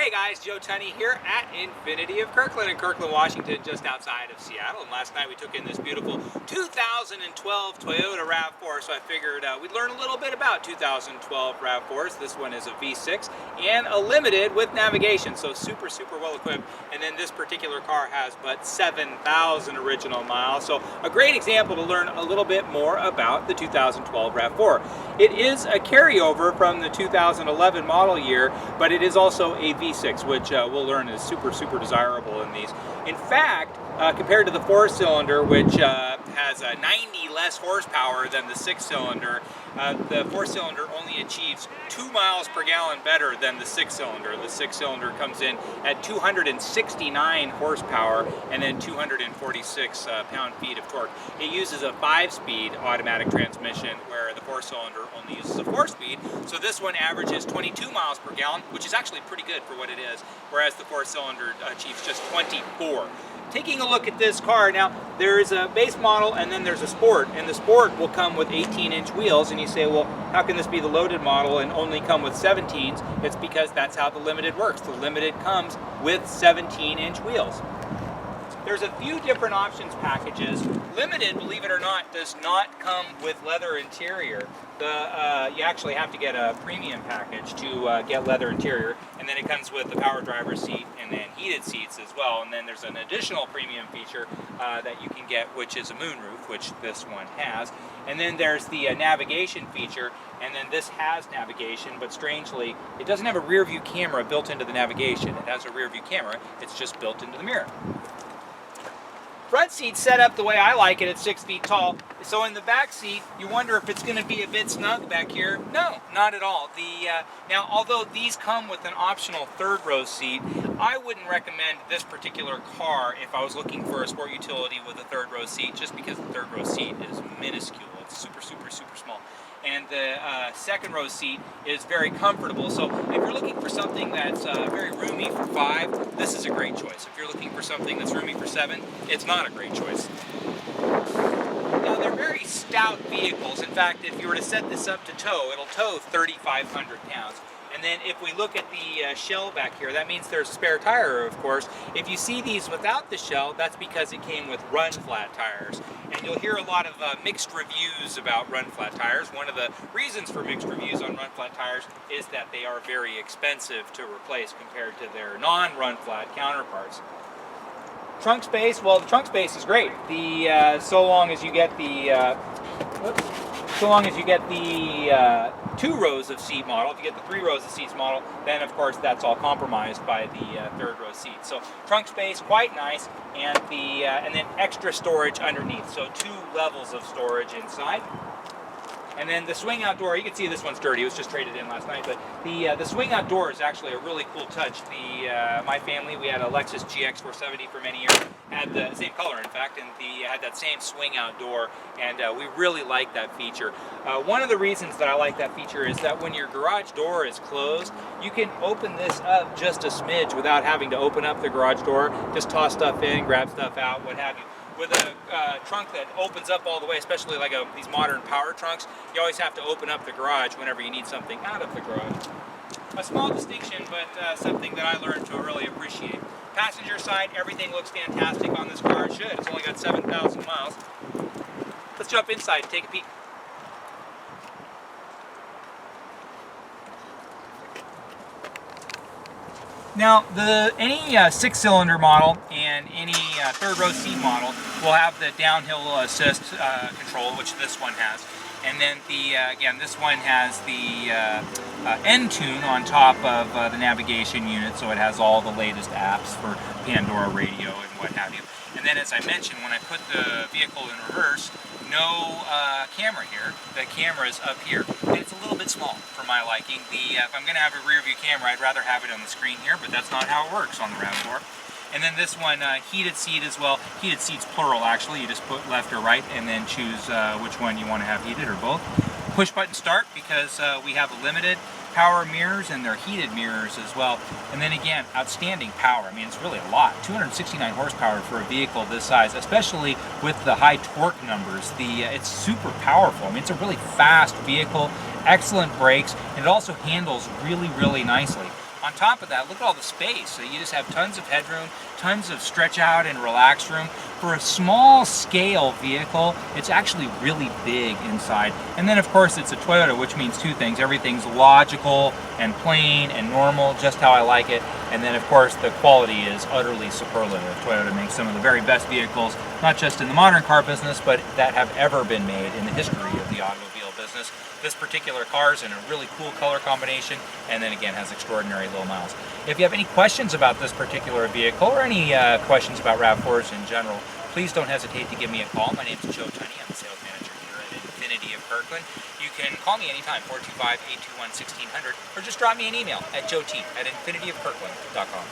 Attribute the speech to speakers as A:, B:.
A: Hey guys, Joe Tunney here at Infinity of Kirkland in Kirkland, Washington, just outside of Seattle. And last night we took in this beautiful 2012 Toyota Rav4, so I figured we'd learn a little bit about 2012 Rav4s. This one is a V6 and a Limited with navigation, so super well equipped. And then this particular car has but 7,000 original miles, so a great example to learn a little bit more about the 2012 Rav4. It is a carryover from the 2011 model year, but it is also a V6, which we'll learn is super desirable in these. In fact, compared to the 4-cylinder, which has 90 less horsepower than the 6-cylinder, the 4-cylinder only achieves 2 miles per gallon better than the 6-cylinder. The 6-cylinder comes in at 269 horsepower and then 246 pound-feet of torque. It uses a 5-speed automatic transmission, where the 4-cylinder only uses a 4-speed. So this one averages 22 miles per gallon, which is actually pretty good for what it is, whereas the 4-cylinder achieves just 24. Taking a look at this car, now there is a base model and then there's a Sport, and the Sport will come with 18-inch wheels, and you say, well, how can this be the loaded model and only come with 17s? It's because that's how the Limited works. The Limited comes with 17-inch wheels. There's a few different options packages. Limited, believe it or not, does not come with leather interior. You actually have to get a premium package to get leather interior, and then it comes with the power driver's seat and then heated seats as well. And then there's an additional premium feature that you can get, which is a moonroof, which this one has. And then there's the navigation feature, and then this has navigation, but strangely, it doesn't have a rear view camera built into the navigation. It has a rear view camera, it's just built into the mirror. Front seat's set up the way I like it at 6 feet tall. So in the back seat, you wonder if it's going to be a bit snug back here. No, not at all. Now, although these come with an optional third row seat, I wouldn't recommend this particular car if I was looking for a sport utility with a third row seat, just because the third row seat is minuscule. It's super small. And the second row seat is very comfortable. So if you're looking for something that's very roomy for 5, this is a great choice. If you're looking for something that's roomy for 7, it's not a great choice. Now, they're very stout vehicles. In fact, if you were to set this up to tow, it'll tow 3,500 pounds. And then if we look at the shell back here, that means there's a spare tire, of course. If you see these without the shell, that's because it came with run flat tires. And you'll hear a lot of mixed reviews about run flat tires. One of the reasons for mixed reviews on run flat tires is that they are very expensive to replace compared to their non-run flat counterparts. Trunk space, well, the trunk space is great. So long as you get the 2 rows of seat model. If you get the 3 rows of seats model, then of course that's all compromised by the third row seat. So trunk space, quite nice, and then extra storage underneath. So 2 levels of storage inside. And then the swing out door, you can see this one's dirty. It was just traded in last night, but the swing out door is actually a really cool touch. My family, we had a Lexus GX 470 for many years, had the same color in fact, and had that same swing out door, and we really like that feature. One of the reasons that I like that feature is that when your garage door is closed, you can open this up just a smidge without having to open up the garage door. Just toss stuff in, grab stuff out, what have you. With a trunk that opens up all the way, especially like these modern power trunks, you always have to open up the garage whenever you need something out of the garage. A small distinction, but something that I learned to really appreciate. Passenger side, everything looks fantastic on this car. It should. It's only got 7,000 miles. Let's jump inside and take a peek. Now, any 6-cylinder model and any third row seat model will have the downhill assist control, which this one has. And then again, this one has the N-Tune on top of the navigation unit, so it has all the latest apps for Pandora radio and what have you. And then, as I mentioned, when I put the vehicle in reverse, no camera here. The camera is up here, and it's a little bit small for my liking. If I'm going to have a rear view camera, I'd rather have it on the screen here, but that's not how it works on the Rav4. And then this one, heated seat as well. Heated seats plural, actually. You just put left or right and then choose which one you want to have heated or both. Push button start, because we have a Limited. Power mirrors, and they're heated mirrors as well. And then again, outstanding power. I mean, it's really a lot. 269 horsepower for a vehicle this size, especially with the high torque numbers. It's super powerful. I mean, it's a really fast vehicle, excellent brakes, and it also handles really nicely. On top of that, look at all the space. So you just have tons of headroom, tons of stretch out and relax room. For a small scale vehicle, it's actually really big inside. And then of course it's a Toyota, which means two things. Everything's logical and plain and normal, just how I like it. And then of course the quality is utterly superlative. Toyota makes some of the very best vehicles, not just in the modern car business, but that have ever been made in the history of the automobile business. This particular car is in a really cool color combination, and then again has extraordinary low miles. If you have any questions about this particular vehicle or any questions about RAV4s in general, please don't hesitate to give me a call. My name is Tunney. I'm the sales manager here at Infinity of Kirkland. You can call me anytime, 425-821-1600, or just drop me an email at joet@infinityofkirkland.com.